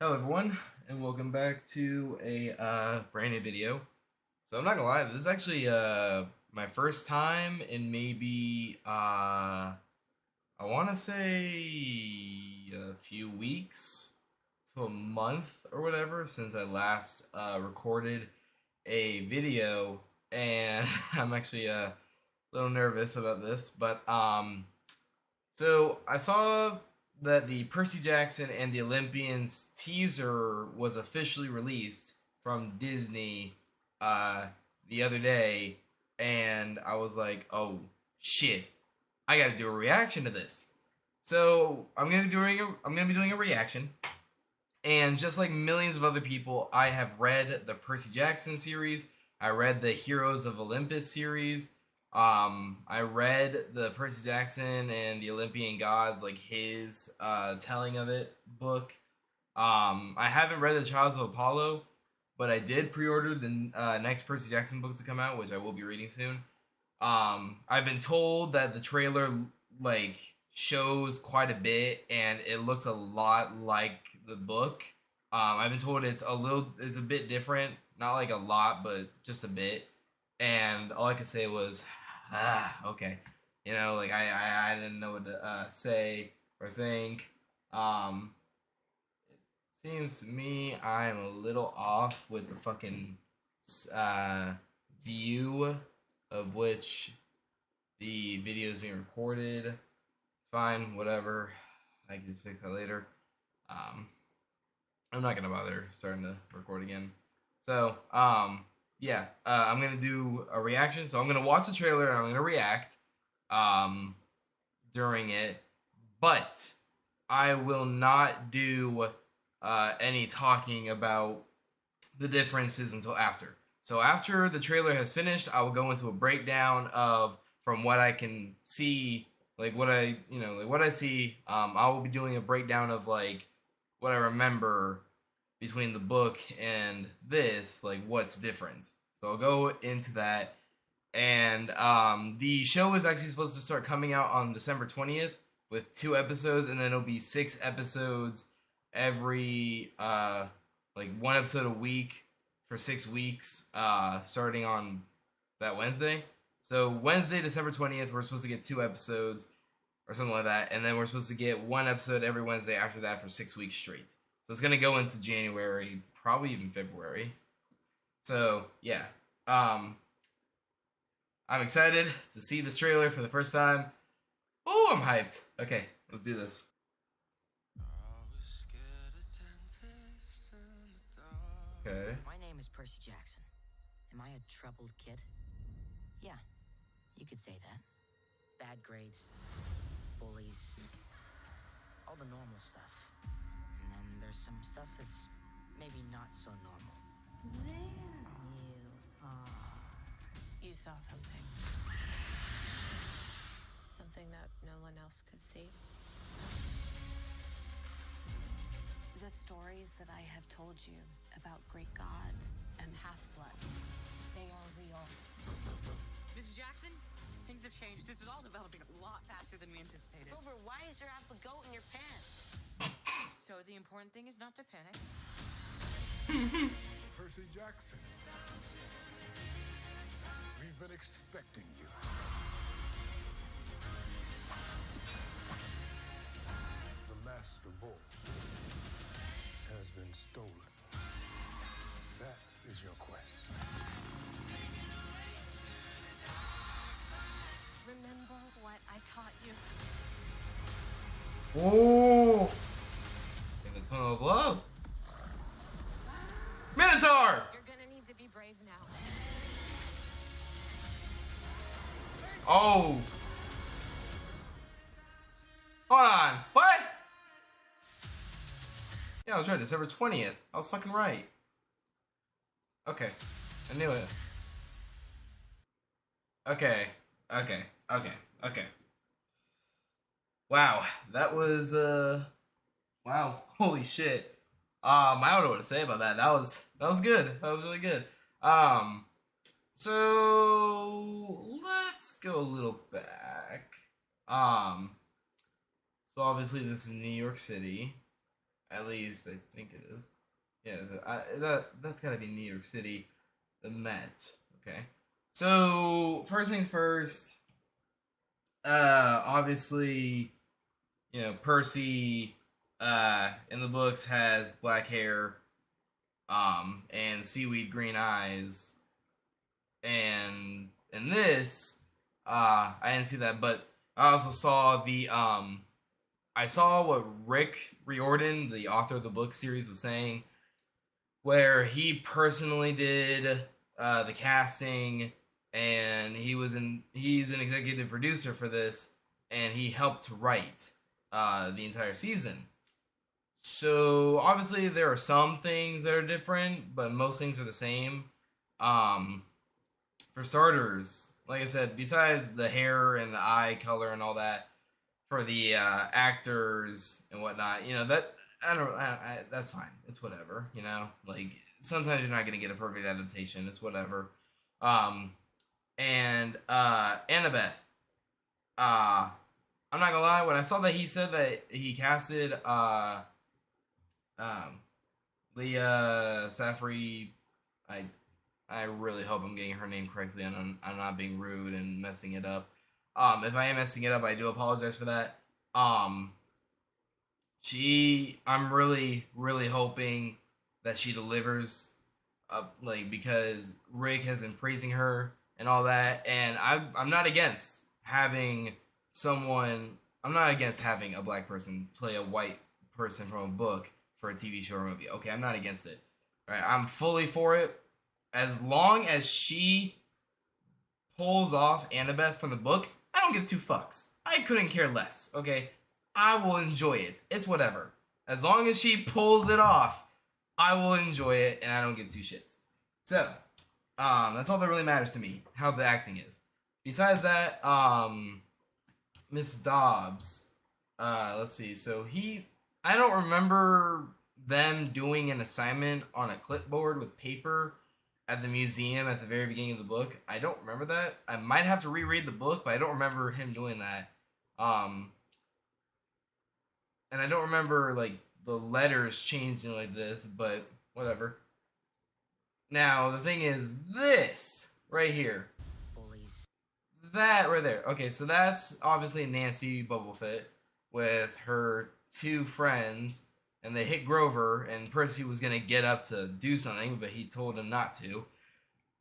Hello everyone, and welcome back to a brand new video. So I'm not gonna lie, this is actually my first time in maybe I want to say a few weeks to a month or whatever since I last recorded a video, and I'm actually a little nervous about this, but so I saw that the Percy Jackson and the Olympians teaser was officially released from Disney uh, the other day, and I was like, "Oh shit, I got to do a reaction to this." So I'm gonna be doing a reaction, and just like millions of other people, I have read the Percy Jackson series. I read the Heroes of Olympus series. I read the Percy Jackson and the Olympian Gods, like his telling of it book. I haven't read the Trials of Apollo, but I did pre-order the next Percy Jackson book to come out, which I will be reading soon. I've been told that the trailer like shows quite a bit, and it looks a lot like the book. I've been told it's a bit different, not like a lot, but just a bit. And all I could say was, okay, like I didn't know what to say or think. Um, it seems to me I'm a little off with the fucking uh view of which the video is being recorded. It's fine, whatever. I can just fix that later. Um, I'm not gonna bother starting to record again. So, yeah, I'm gonna do a reaction. So I'm gonna watch the trailer and I'm gonna react um, during it, but I will not do any talking about the differences until after. So after the trailer has finished, I will go into a breakdown of from what I can see, like what I see. I will be doing a breakdown of like what I remember between the book and this, like what's different. So I'll go into that. And the show is actually supposed to start coming out on December 20th with 2 episodes, and then it'll be 6 episodes every like 1 episode a week for 6 weeks, starting on that Wednesday. So Wednesday, December 20th, we're supposed to get 2 episodes or something like that, and then we're supposed to get 1 episode every Wednesday after that for 6 weeks straight. So it's gonna go into January, probably even February. So yeah, I'm excited to see this trailer for the first time. Oh, I'm hyped. Okay, let's do this. Okay. My name is Percy Jackson. Am I a troubled kid? Yeah, you could say that. Bad grades, bullies, all the normal stuff. And then there's some stuff that's maybe not so normal. There you are. You saw something. Something that no one else could see. The stories that I have told you about Greek gods and half-bloods, they are real. Mrs. Jackson, things have changed. This is all developing a lot faster than we anticipated. Grover, why is there half a goat in your pants? So the important thing is not to panic. Percy Jackson. We've been expecting you. The Master Bolt has been stolen. That is your quest. Remember what I taught you. Oh, in the tunnel of love. Minotaur. You're gonna need to be brave now. Oh. Hold on. What? Yeah, I was right. December 20th. I was fucking right. Okay. I knew it. Okay. Wow. That was, wow. Holy shit. I don't know what to say about that. That was good. That was really good. So let's go a little back. So obviously this is New York City. At least I think it is. Yeah, that's gotta be New York City, the Met. Okay, so first things first. Obviously, Percy, in the books has black hair, and seaweed green eyes, and in this, I didn't see that, but I also saw I saw what Rick Riordan, the author of the book series, was saying, where he personally did the casting, and he's an executive producer for this, and he helped to write the entire season. So obviously there are some things that are different, but most things are the same. Um, for starters, like I said, besides the hair and the eye color and all that, for the actors and whatnot, that that's fine. It's whatever, Like sometimes you're not gonna get a perfect adaptation. It's whatever. Um, and Annabeth. I'm not gonna lie. When I saw that he said that he casted um, Leah Safri, I I really hope I'm getting her name correctly and I'm not being rude and messing it up. If I am messing it up, I do apologize for that. Um, I'm really, really hoping that she delivers, because Rick has been praising her and all that, and I'm not against having someone. I'm not against having a black person play a white person from a book for a TV show or movie. Okay, I'm not against it. All right, I'm fully for it as long as she pulls off Annabeth from the book. I don't give two fucks. I couldn't care less. Okay, I will enjoy it. It's whatever. As long as she pulls it off, I will enjoy it, and I don't give two shits. So, that's all that really matters to me. How the acting is. Besides that, Miss Dobbs. Let's see. So I don't remember them doing an assignment on a clipboard with paper at the museum at the very beginning of the book. I don't remember that. I might have to reread the book, but I don't remember him doing that. And I don't remember like the letters changing like this, but whatever. Now the thing is, this right here, Bullies. that right there. Okay, so that's obviously Nancy Bubblefit with her two friends, and they hit Grover, and Percy was gonna get up to do something, but he told him not to.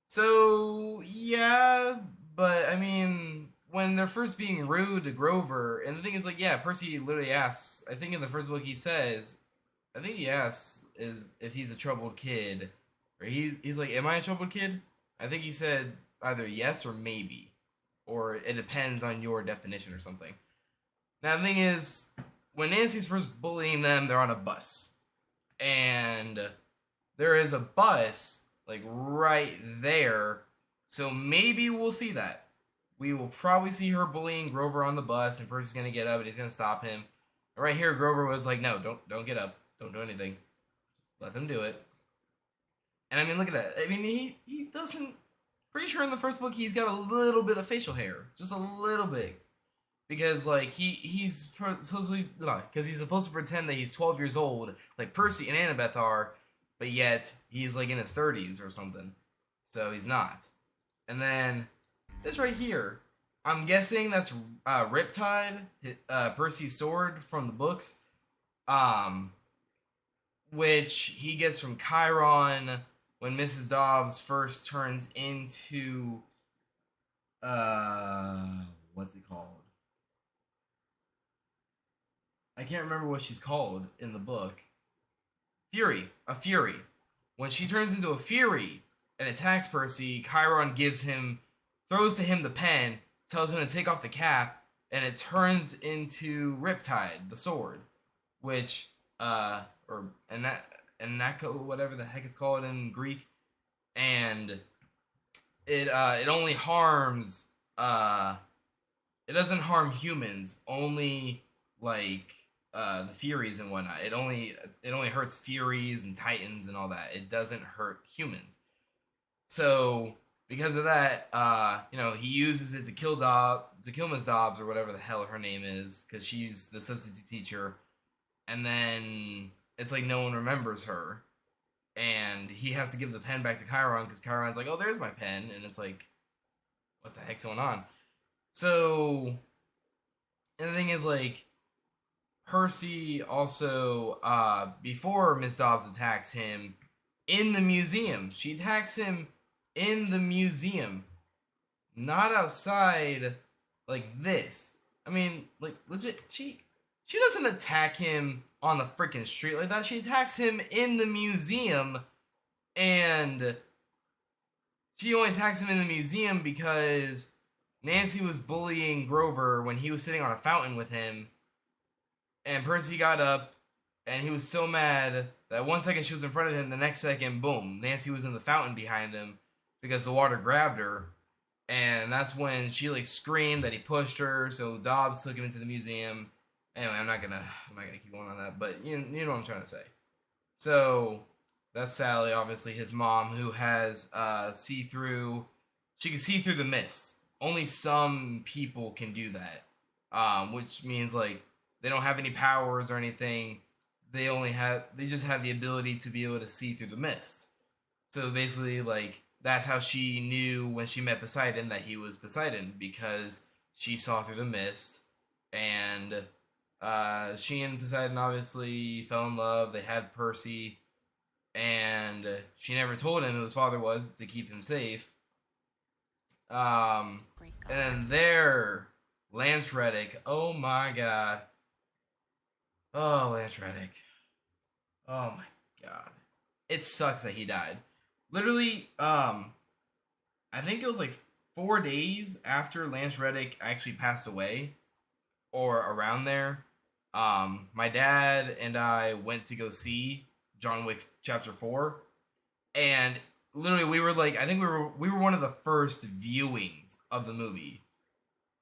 So yeah, but I mean, when they're first being rude to Grover, and the thing is, like, yeah, Percy literally asks. I think in the first book he says, I think he asks is if he's a troubled kid, or he's like, "Am I a troubled kid?" I think he said either yes or maybe, or it depends on your definition or something. Now the thing is, when Nancy's first bullying them, they're on a bus, and there is a bus like right there, so maybe we'll see that. We will probably see her bullying Grover on the bus, and Percy's gonna get up and he's gonna stop him. And right here, Grover was like, "No, don't get up, don't do anything, just let them do it." And I mean, look at that. I mean, he doesn't. Pretty sure in the first book he's got a little bit of facial hair, just a little bit, because like he's supposed to be, because he's supposed to pretend that he's 12 years old, like Percy and Annabeth are, but yet he's like in his 30s or something, so he's not. And then this right here, I'm guessing that's Riptide, Percy's sword from the books, which he gets from Chiron when Mrs. Dobbs first turns into what's it called? I can't remember what she's called in the book. A Fury. When she turns into a Fury and attacks Percy, Chiron throws to him the pen, tells him to take off the cap, and it turns into Riptide, the sword, which, or Anako, whatever the heck it's called in Greek, and it only harms, it doesn't harm humans, only, like, the Furies and whatnot. It only hurts Furies and Titans and all that. It doesn't hurt humans. So because of that, he uses it to kill Miss Dobbs or whatever the hell her name is, because she's the substitute teacher. And then it's like no one remembers her, and he has to give the pen back to Chiron because Chiron's like, "Oh, there's my pen," and it's like, "What the heck's going on?" So, and the thing is, like, Percy also, before Miss Dobbs attacks him in the museum, she attacks him in the museum, not outside like this. I mean, like, legit, she doesn't attack him on the freaking street like that. She attacks him in the museum, and she only attacks him in the museum because Nancy was bullying Grover when he was sitting on a fountain with him, and Percy got up, and he was so mad that 1 second she was in front of him, the next second, boom, Nancy was in the fountain behind him because the water grabbed her, and that's when she like screamed that he pushed her. So Dobbs took him into the museum. Anyway, I'm not gonna keep going on that, but you know what I'm trying to say. So that's Sally, obviously his mom, who has see through. She can see through the mist. Only some people can do that, which means like they don't have any powers or anything. They just have the ability to be able to see through the mist. So basically, like, that's how she knew when she met Poseidon that he was Poseidon, because she saw through the mist, and she and Poseidon obviously fell in love. They had Percy, and she never told him who his father was to keep him safe. And then there, Lance Reddick. Oh my god. Oh, Lance Reddick. Oh my god. It sucks that he died. Literally, I think it was like 4 days after Lance Reddick actually passed away, or around there. My dad and I went to go see John Wick Chapter 4, and literally we were like, I think we were one of the first viewings of the movie.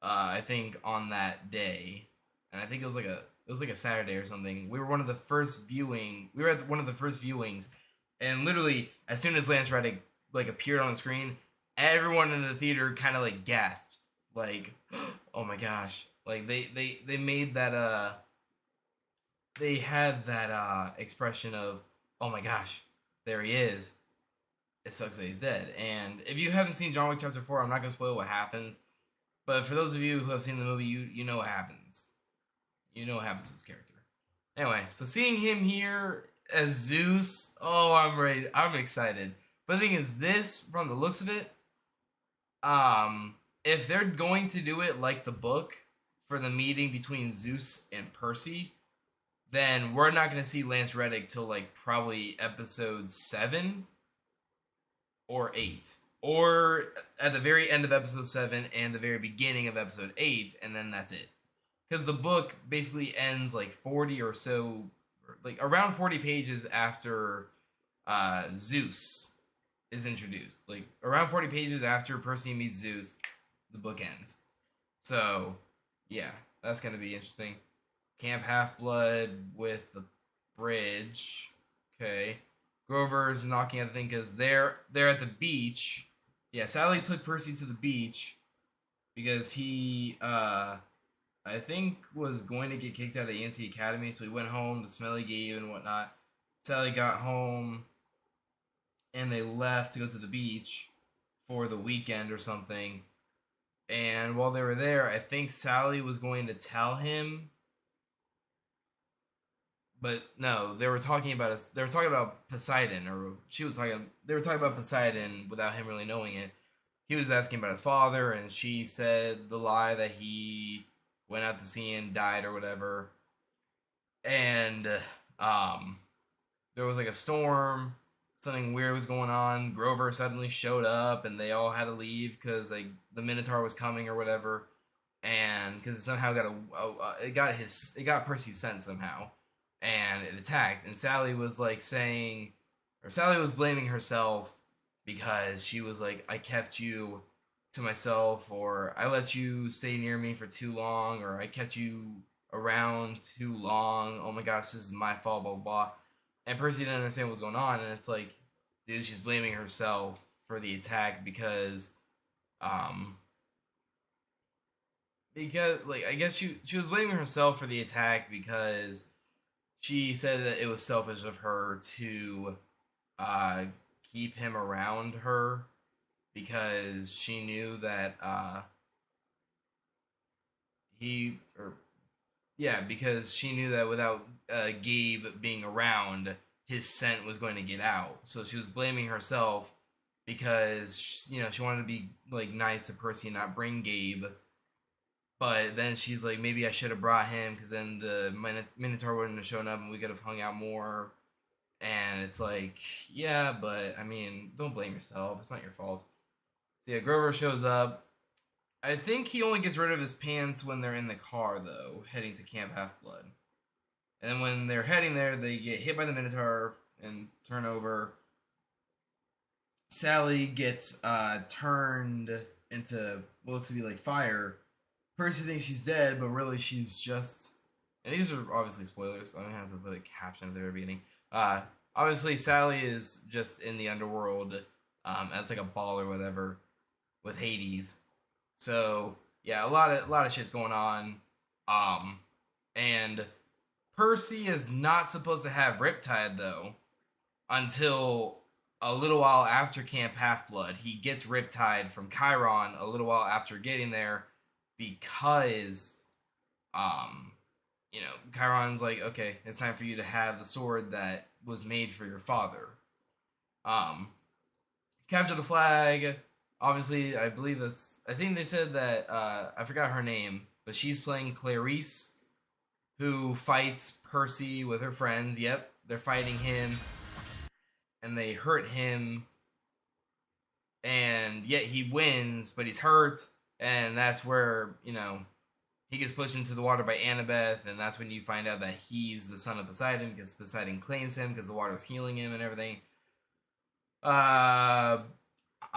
I think on that day, and I think it was like a Saturday or something. We were one of the first viewing. We were at one of the first viewings, and literally as soon as Lance Reddick like appeared on the screen, everyone in the theater kind of like gasped, like, "Oh my gosh!" Like they made that they had that expression of, "Oh my gosh, there he is." It sucks that he's dead. And if you haven't seen John Wick Chapter 4, I'm not gonna spoil what happens. But for those of you who have seen the movie, you know what happens. You know what happens to his character. Anyway, so seeing him here as Zeus, oh, I'm ready. I'm excited. But the thing is, this, from the looks of it, if they're going to do it like the book for the meeting between Zeus and Percy, then we're not going to see Lance Reddick till like probably episode 7 or 8. Or at the very end of episode 7 and the very beginning of episode 8, and then that's it. Because the book basically ends like 40 or so, like around 40 pages after Zeus is introduced. Like around 40 pages after Percy meets Zeus, the book ends. So, yeah, that's going to be interesting. Camp Half-Blood with the bridge. Okay. Grover's knocking at the thing because they're at the beach. Yeah, Sally took Percy to the beach because he, I think, was going to get kicked out of the Yancey Academy, so he went home to Smelly Gabe and whatnot. Sally got home, and they left to go to the beach for the weekend or something. And while they were there, I think Sally was going to tell him, but no, they were talking about Poseidon, or they were talking about Poseidon without him really knowing it. He was asking about his father, and she said the lie that he went out to sea and died or whatever. And there was like a storm, something weird was going on. Grover suddenly showed up, and they all had to leave because like the Minotaur was coming or whatever. And because it somehow it got Percy's scent somehow, and it attacked. And Sally was like Sally was blaming herself because she was like, I kept you to myself, or I let you stay near me for too long, or I kept you around too long. Oh my gosh, this is my fault, blah, blah, blah. And Percy didn't understand what was going on, and it's like, dude, she's blaming herself for the attack because like, I guess she was blaming herself for the attack because she said that it was selfish of her to uh, keep him around her because she knew that he or yeah, because she knew that without Gabe being around, his scent was going to get out. So she was blaming herself because she wanted to be like nice to Percy and not bring Gabe. But then she's like, maybe I should have brought him because then the Minotaur wouldn't have shown up and we could have hung out more. And it's like, yeah, but I mean, don't blame yourself. It's not your fault. So yeah, Grover shows up. I think he only gets rid of his pants when they're in the car, though, heading to Camp Half-Blood. And then when they're heading there, they get hit by the Minotaur and turn over. Sally gets turned into what looks to be like fire. Percy thinks she's dead, but really she's just... And these are obviously spoilers, so I'm going to have to put a caption at the very beginning. Obviously, Sally is just in the underworld as like a ball or whatever with Hades. So yeah, a lot of shit's going on. And Percy is not supposed to have Riptide though until a little while after Camp Half-Blood. He gets Riptide from Chiron a little while after getting there because Chiron's like, okay, it's time for you to have the sword that was made for your father. Capture the flag. Obviously, I think they said that, I forgot her name, but she's playing Clarice, who fights Percy with her friends. Yep, they're fighting him, and they hurt him, and yet he wins, but he's hurt, and that's where, he gets pushed into the water by Annabeth, and that's when you find out that he's the son of Poseidon, because Poseidon claims him, because the water's healing him and everything.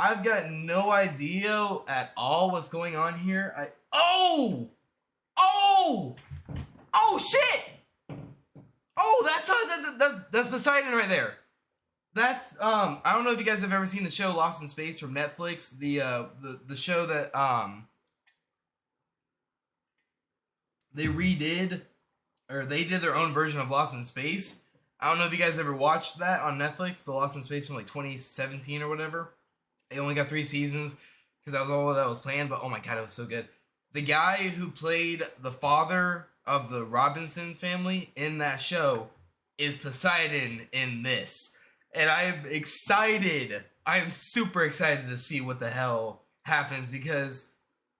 I've got no idea at all what's going on here. Oh shit! Oh, that's Poseidon right there. That's I don't know if you guys have ever seen the show Lost in Space from Netflix. The show that they redid, or they did their own version of Lost in Space. I don't know if you guys ever watched that on Netflix, the Lost in Space from like 2017 or whatever. It only got 3 seasons because that was all that was planned, but oh my god, it was so good. The guy who played the father of the Robinsons family in that show is Poseidon in this. And I am excited. I am super excited to see what the hell happens because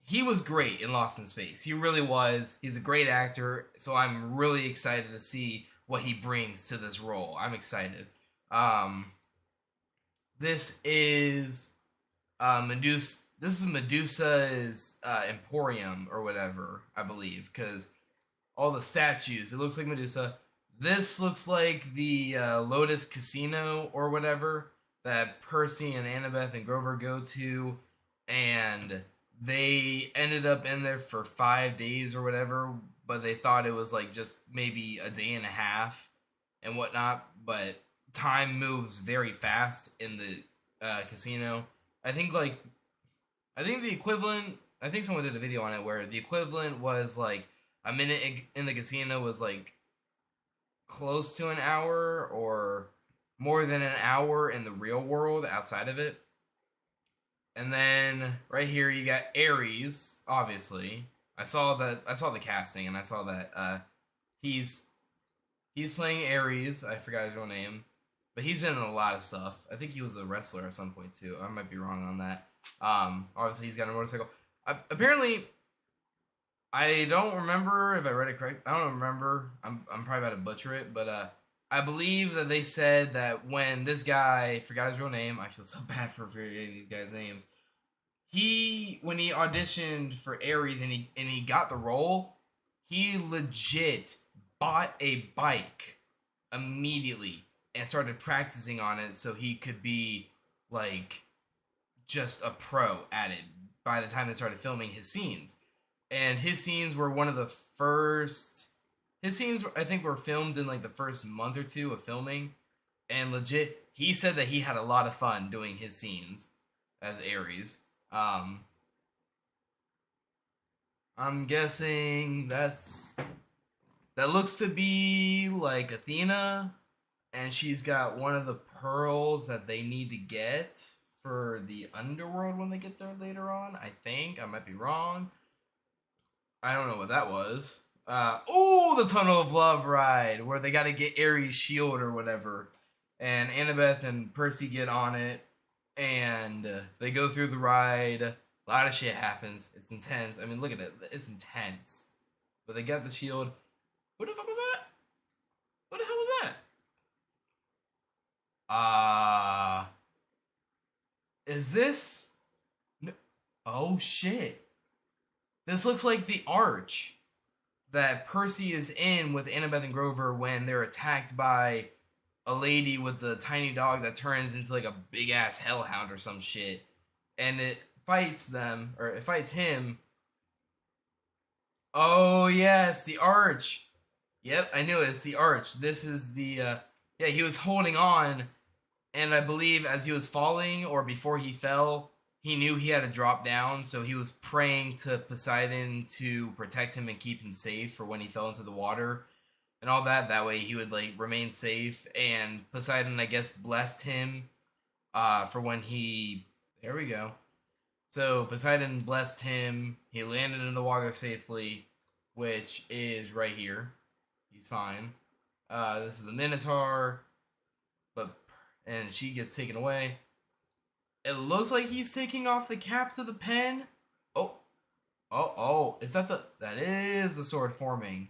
he was great in Lost in Space. He really was. He's a great actor, so I'm really excited to see what he brings to this role. I'm excited. This is Medusa. This is Medusa's Emporium or whatever, I believe, because all the statues. It looks like Medusa. This looks like the Lotus Casino or whatever that Percy and Annabeth and Grover go to, and they ended up in there for 5 days or whatever, but they thought it was like just maybe a day and a half and whatnot, but time moves very fast in the casino. I think the equivalent, I think someone did a video on it where the equivalent was like a minute in the casino was like close to an hour or more than an hour in the real world outside of it. And then right here you got Ares, obviously. I saw the casting and I saw that he's playing Ares. I forgot his real name, but he's been in a lot of stuff. I think he was a wrestler at some point too. I might be wrong on that. Obviously he's got a motorcycle. Apparently, I don't remember if I read it correct. I don't remember. I'm probably about to butcher it, but I believe that they said that when this guy, forgot his real name, I feel so bad for forgetting these guys' names. When he auditioned for Ares and he got the role, he legit bought a bike immediately and started practicing on it so he could be like just a pro at it by the time they started filming his scenes. And his scenes were one of the first... His scenes, I think, were filmed in like the first month or two of filming. And legit, he said that he had a lot of fun doing his scenes as Ares. I'm guessing that's that looks to be like Athena, and she's got one of the pearls that they need to get for the underworld when they get there later on. I think I might be wrong. I don't know what that was. The Tunnel of Love ride where they got to get Ares' shield or whatever, and Annabeth and Percy get on it, and they go through the ride. A lot of shit happens. It's intense. I mean, look at it. It's intense. But they got the shield. What the fuck was that? What the hell was that? Is this? No. Oh shit! This looks like the arch that Percy is in with Annabeth and Grover when they're attacked by a lady with a tiny dog that turns into like a big ass hellhound or some shit, and it fights them, or it fights him. Oh yeah, it's the arch. Yep, I knew it. It's the arch. This is the yeah, he was holding on, and I believe as he was falling or before he fell, he knew he had to drop down, so he was praying to Poseidon to protect him and keep him safe for when he fell into the water and all that. That way he would like remain safe, and Poseidon, I guess, blessed him for when he, there we go. So Poseidon blessed him. He landed in the water safely, which is right here. He's fine. This is the Minotaur, and she gets taken away. It looks like he's taking off the cap to the pen. Oh! Is that that is the sword forming?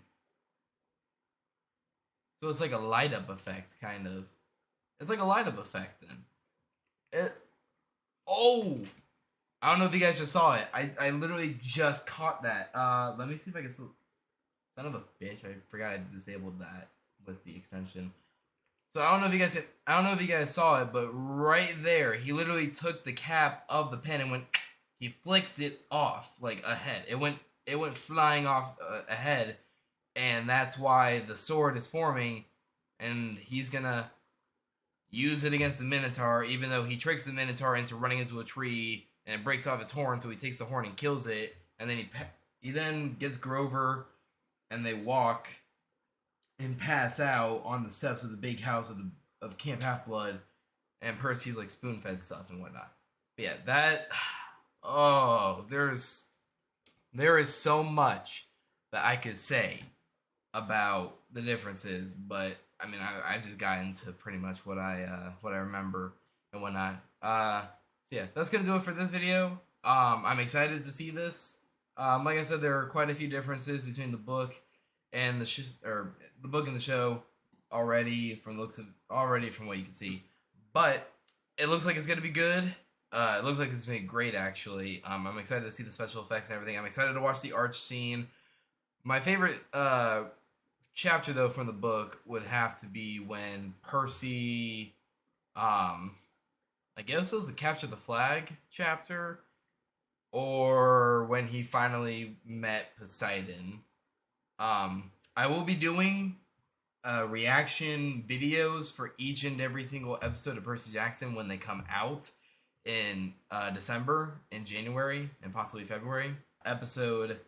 So it's like a light up effect, kind of. It's like a light up effect then. I don't know if you guys just saw it. I literally just caught that. Let me see if I can still. Son of a bitch! I forgot I disabled that with the extension. So I don't know if you guys saw it, but right there, he literally took the cap of the pen and he flicked it off like ahead. It went flying off ahead, and that's why the sword is forming, and he's gonna use it against the Minotaur, even though he tricks the Minotaur into running into a tree and it breaks off its horn, so he takes the horn and kills it, and then he then gets Grover, and they walk and pass out on the steps of the big house of Camp Half-Blood, and Percy's like spoon-fed stuff and whatnot. But yeah, that there is so much that I could say about the differences, but I mean I just got into pretty much what I remember and whatnot. So yeah, that's gonna do it for this video. I'm excited to see this. Like I said, there are quite a few differences between the book and the book and the show already from what you can see, but it looks like it's gonna be good. It looks like it's gonna be great, actually. I'm excited to see the special effects and everything. I'm excited to watch the arch scene. My favorite chapter though from the book would have to be when Percy, I guess it was the Capture the Flag chapter, or when he finally met Poseidon. I will be doing reaction videos for each and every single episode of Percy Jackson when they come out in December, in January, and possibly February episode.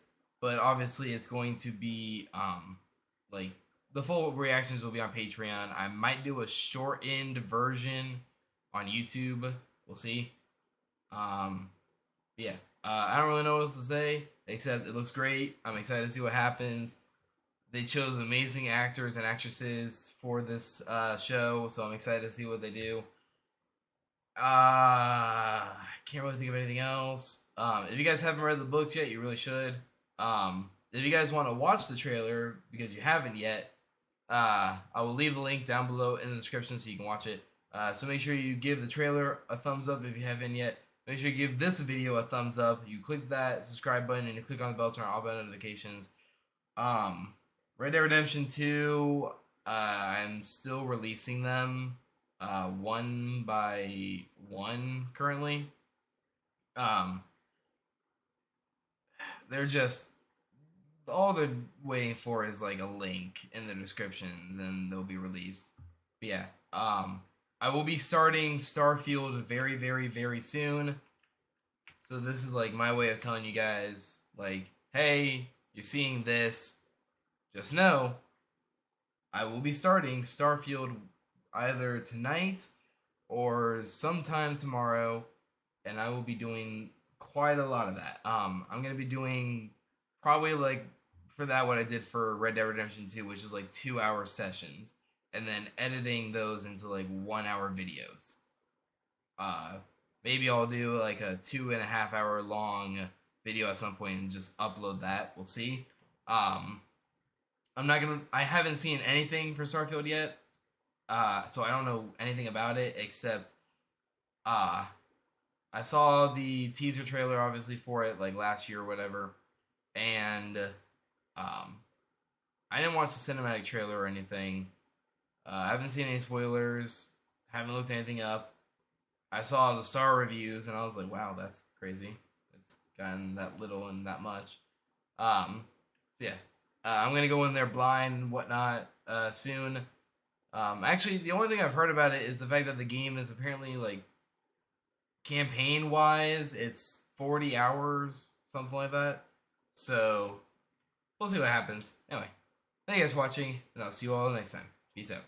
But obviously it's going to be like the full reactions will be on Patreon. I might do a shortened version on YouTube. We'll see. Yeah. I don't really know what else to say, except it looks great. I'm excited to see what happens. They chose amazing actors and actresses for this show, so I'm excited to see what they do. I can't really think of anything else. If you guys haven't read the books yet, you really should. If you guys want to watch the trailer, because you haven't yet, I will leave the link down below in the description so you can watch it. So make sure you give the trailer a thumbs up if you haven't yet. Make sure you give this video a thumbs up. You click that subscribe button and you click on the bell to turn on all bell notifications. Red Dead Redemption 2, I'm still releasing them one by one currently. They're just, all they're waiting for is like a link in the descriptions and they'll be released. But yeah, I will be starting Starfield very, very, very soon. So this is like my way of telling you guys, like, hey, you're seeing this. Just know I will be starting Starfield either tonight or sometime tomorrow, and I will be doing quite a lot of that. I'm gonna be doing probably like for that what I did for Red Dead Redemption 2, which is like 2 hour sessions, and then editing those into like 1 hour videos. Uh, Maybe I'll do like a 2.5 hour long video at some point and just upload that. We'll see. Um, I'm not gonna. I haven't seen anything for Starfield yet, so I don't know anything about it except uh, I saw the teaser trailer obviously for it like last year or whatever, and I didn't watch the cinematic trailer or anything. I haven't seen any spoilers. Haven't looked anything up. I saw the star reviews and I was like, wow, that's crazy. It's gotten that little and that much. So yeah, I'm gonna go in there blind and whatnot soon. Actually, the only thing I've heard about it is the fact that the game is apparently like campaign wise, it's 40 hours, something like that. So we'll see what happens. Anyway, thank you guys for watching, and I'll see you all next time. Peace out.